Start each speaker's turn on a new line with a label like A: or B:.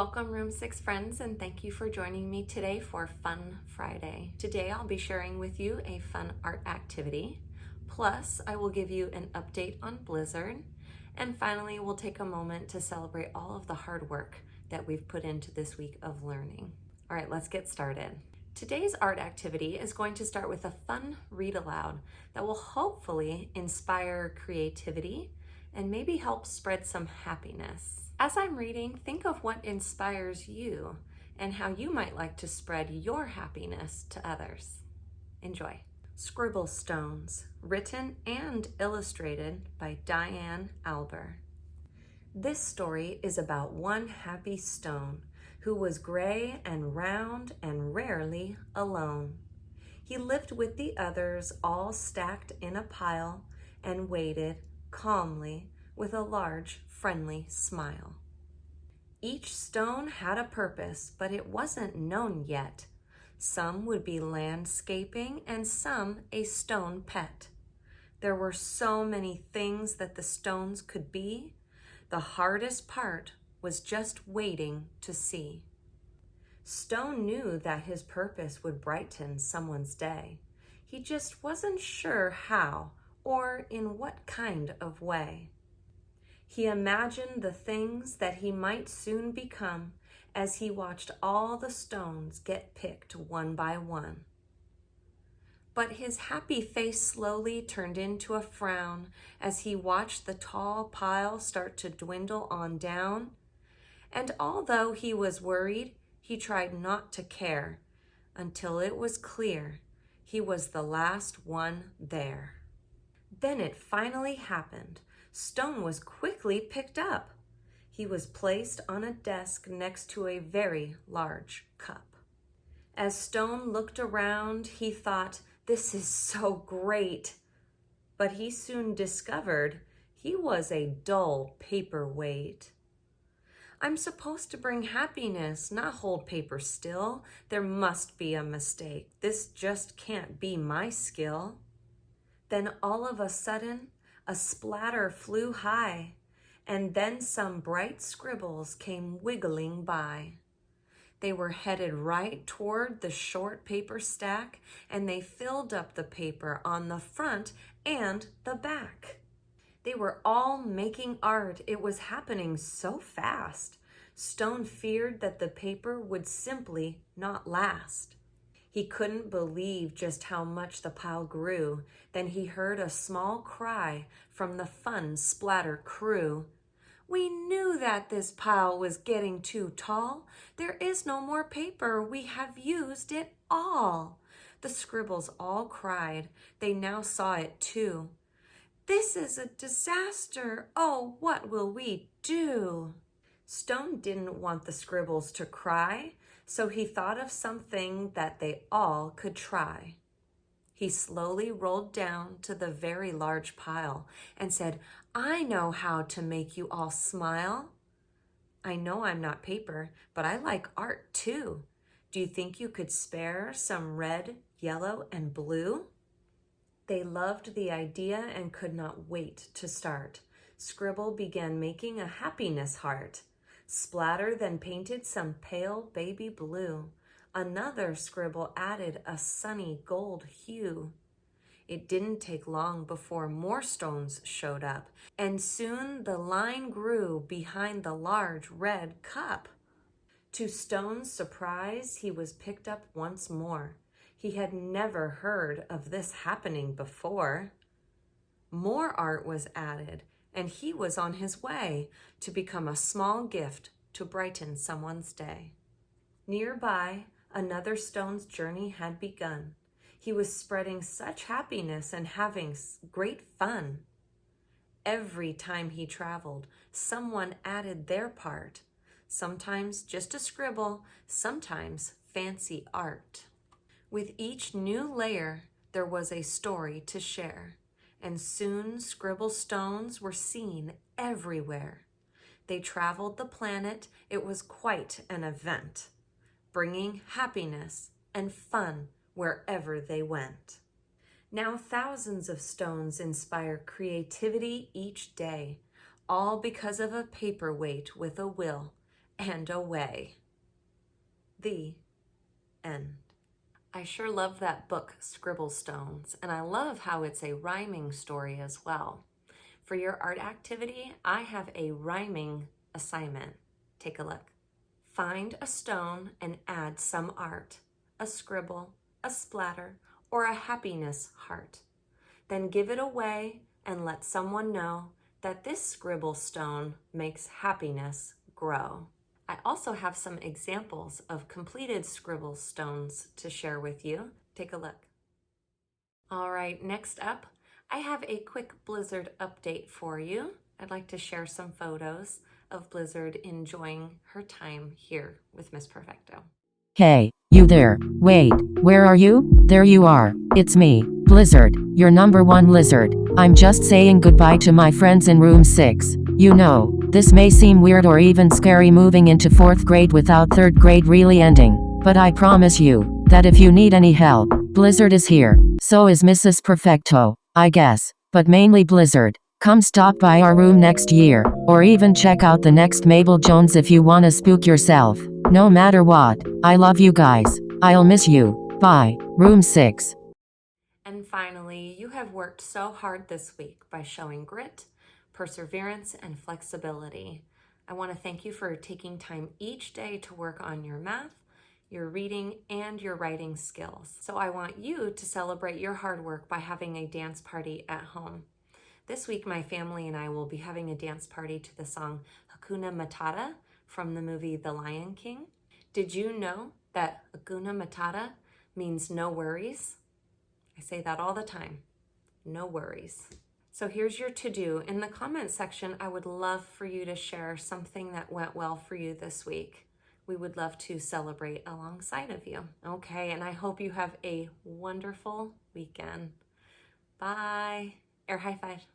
A: Welcome Room 6 friends, and thank you for joining me today for Fun Friday. Today I'll be sharing with you a fun art activity, plus I will give you an update on Blizzard, and finally we'll take a moment to celebrate all of the hard work that we've put into this week of learning. All right, let's get started. Today's art activity is going to start with a fun read aloud that will hopefully inspire creativity and maybe help spread some happiness. As I'm reading, think of what inspires you and how you might like to spread your happiness to others. Enjoy. Scribble Stones, written and illustrated by Diane Alber. This story is about one happy stone who was gray and round and rarely alone. He lived with the others all stacked in a pile and waited calmly with a large, friendly smile. Each stone had a purpose, but it wasn't known yet. Some would be landscaping and some a stone pet. There were so many things that the stones could be. The hardest part was just waiting to see. Stone knew that his purpose would brighten someone's day. He just wasn't sure how or in what kind of way. He imagined the things that he might soon become as he watched all the stones get picked one by one. But his happy face slowly turned into a frown as he watched the tall pile start to dwindle on down. And although he was worried, he tried not to care until it was clear he was the last one there. Then it finally happened. Stone was quickly picked up. He was placed on a desk next to a very large cup. As Stone looked around, he thought, "This is so great." But he soon discovered he was a dull paperweight. "I'm supposed to bring happiness, not hold paper still. There must be a mistake. This just can't be my skill." Then all of a sudden, a splatter flew high, and then some bright scribbles came wiggling by. They were headed right toward the short paper stack, and they filled up the paper on the front and the back. They were all making art. It was happening so fast. Stone feared that the paper would simply not last. He couldn't believe just how much the pile grew. Then he heard a small cry from the fun splatter crew. "We knew that this pile was getting too tall. There is no more paper. We have used it all." The scribbles all cried. They now saw it too. "This is a disaster. Oh, what will we do?" Stone didn't want the scribbles to cry, so he thought of something that they all could try. He slowly rolled down to the very large pile and said, "I know how to make you all smile. I know I'm not paper, but I like art too. Do you think you could spare some red, yellow, and blue?" They loved the idea and could not wait to start. Scribble began making a happiness heart. Splatter then painted some pale baby blue. Another scribble added a sunny gold hue. It didn't take long before more stones showed up, and soon the line grew behind the large red cup. To Stone's surprise, he was picked up once more. He had never heard of this happening before. More art was added, and he was on his way to become a small gift to brighten someone's day. Nearby, another stone's journey had begun. He was spreading such happiness and having great fun. Every time he traveled, someone added their part. Sometimes just a scribble, sometimes fancy art. With each new layer, there was a story to share. And soon scribble stones were seen everywhere. They traveled the planet. It was quite an event, bringing happiness and fun wherever they went. Now thousands of stones inspire creativity each day, all because of a paperweight with a will and away. The end. I sure love that book, Scribble Stones, and I love how it's a rhyming story as well. For your art activity, I have a rhyming assignment. Take a look. Find a stone and add some art, a scribble, a splatter, or a happiness heart. Then give it away and let someone know that this scribble stone makes happiness grow. I also have some examples of completed scribble stones to share with you. Take a look. All right, next up, I have a quick Blizzard update for you. I'd like to share some photos of Blizzard enjoying her time here with Miss Perfecto.
B: Hey, you there. Wait, where are you? There you are. It's me, Blizzard, your number one lizard. I'm just saying goodbye to my friends in room 6. You know, this may seem weird or even scary moving into 4th grade without 3rd grade really ending. But I promise you, that if you need any help, Blizzard is here. So is Mrs. Perfecto, I guess. But mainly Blizzard. Come stop by our room next year, or even check out the next Mabel Jones if you wanna spook yourself. No matter what, I love you guys. I'll miss you. Bye. Room 6.
A: And finally, you have worked so hard this week by showing grit, perseverance, and flexibility. I want to thank you for taking time each day to work on your math, your reading, and your writing skills. So I want you to celebrate your hard work by having a dance party at home. This week, my family and I will be having a dance party to the song Hakuna Matata from the movie The Lion King. Did you know that Hakuna Matata means no worries? I say that all the time, no worries. So here's your to-do. In the comment section, I would love for you to share something that went well for you this week. We would love to celebrate alongside of you. Okay, and I hope you have a wonderful weekend. Bye. Air high five.